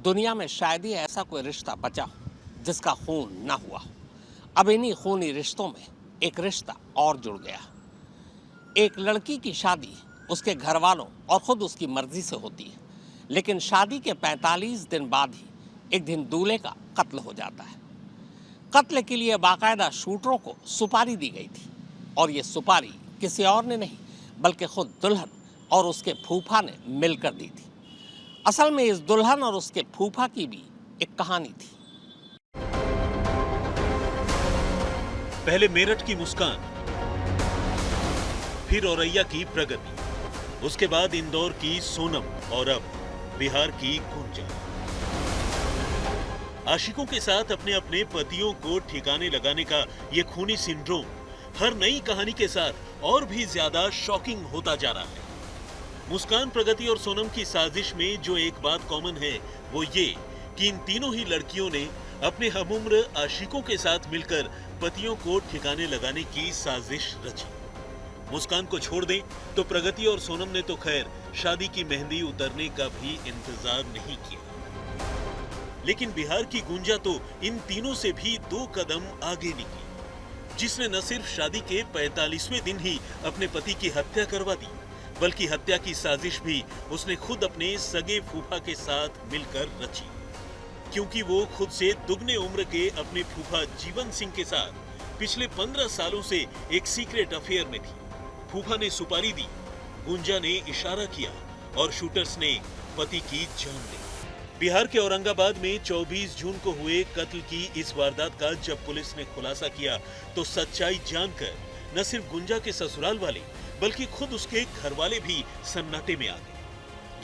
दुनिया में शायद ही ऐसा कोई रिश्ता बचा हो जिसका खून ना हुआ हो। अब इन्हीं खूनी रिश्तों में एक रिश्ता और जुड़ गया। एक लड़की की शादी उसके घर वालों और खुद उसकी मर्जी से होती है, लेकिन शादी के 45 दिन बाद ही एक दिन दूल्हे का कत्ल हो जाता है। कत्ल के लिए बाकायदा शूटरों को सुपारी दी गई थी, और ये सुपारी किसी और ने नहीं बल्कि खुद दुल्हन और उसके फूफा ने मिलकर दी थी। असल में इस दुल्हन और उसके फूफा की भी एक कहानी थी। पहले मेरठ की मुस्कान, फिर औरैया की प्रगति, उसके बाद इंदौर की सोनम और अब बिहार की गुंजा। आशिकों के साथ अपने अपने पतियों को ठिकाने लगाने का ये खूनी सिंड्रोम हर नई कहानी के साथ और भी ज्यादा शॉकिंग होता जा रहा है। मुस्कान, प्रगति और सोनम की साजिश में जो एक बात कॉमन है वो ये कि इन तीनों ही लड़कियों ने अपने हमउम्र आशिकों के साथ मिलकर पतियों को ठिकाने लगाने की साजिश रची। मुस्कान को छोड़ दें तो प्रगति और सोनम ने तो खैर शादी की मेहंदी उतरने का भी इंतजार नहीं किया, लेकिन बिहार की गुंजा तो इन तीनों से भी 2 कदम आगे निकली, जिसने न सिर्फ शादी के 45वें दिन ही अपने पति की हत्या करवा दी, बल्कि हत्या की साजिश भी उसने खुद अपने सगे फूफा के साथ मिलकर रची। क्योंकि वो खुद से दुगने उम्र के अपने फूफा जीवन सिंह के साथ पिछले 15 सालों से एक सीक्रेट अफेयर में थी। फूफा ने सुपारी दी, गुंजा ने इशारा किया और शूटर्स ने पति की जान ली। बिहार के औरंगाबाद में 24 जून को हुए कत्ल की इस वारदात का जब पुलिस ने खुलासा किया तो सच्चाई जानकर न सिर्फ गुंजा के ससुराल वाले बल्कि खुद उसके घर वाले भी सन्नाटे में आ गए,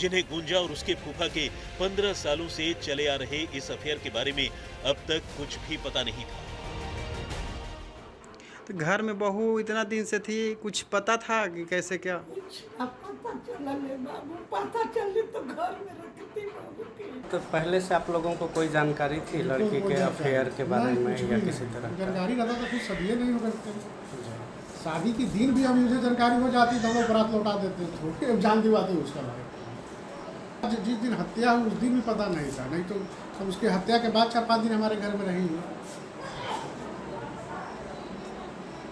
जिन्हें गुंजा और उसके फूफा के 15 सालों से चले आ रहे इस अफेयर के बारे में अब तक कुछ भी पता नहीं था। तो घर में बहू इतना दिन से थी, कुछ पता था कि कैसे क्या? पता चला ले बाबू, पता चले तो घर में रखती बाबू के। तो पहले से आप लोगों को कोई जानकारी थी लड़की के अफेयर के बारे में या किसी तरह? जानकारी रहता तो कुछ सदिए नहीं हो सकते। शादी की दिन भी हम मुझे जानकारी हो जाती तो हम बरात लौटा देते, छोटे जान दिवाते उसका बारे। जिस दिन हत्या हुई उस दिन भी पता नहीं था, नहीं तो सब उसकी हत्या के बाद 4-5 दिन हमारे घर में रही।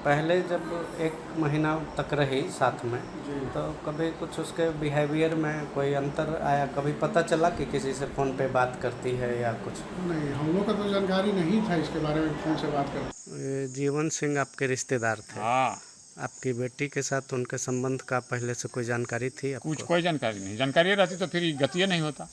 पहले जब 1 महीना तक रही साथ में तो कभी कुछ उसके बिहेवियर में कोई अंतर आया? कभी पता चला कि किसी से फ़ोन पे बात करती है या कुछ? नहीं, हम लोग का तो जानकारी नहीं था इसके बारे में, फ़ोन से बात कर। जीवन सिंह आपके रिश्तेदार थे? हाँ, आपकी बेटी के साथ उनके संबंध का पहले से कोई जानकारी थी आपको? कोई जानकारी नहीं। जानकारी रहती तो फिर गतिये नहीं होता।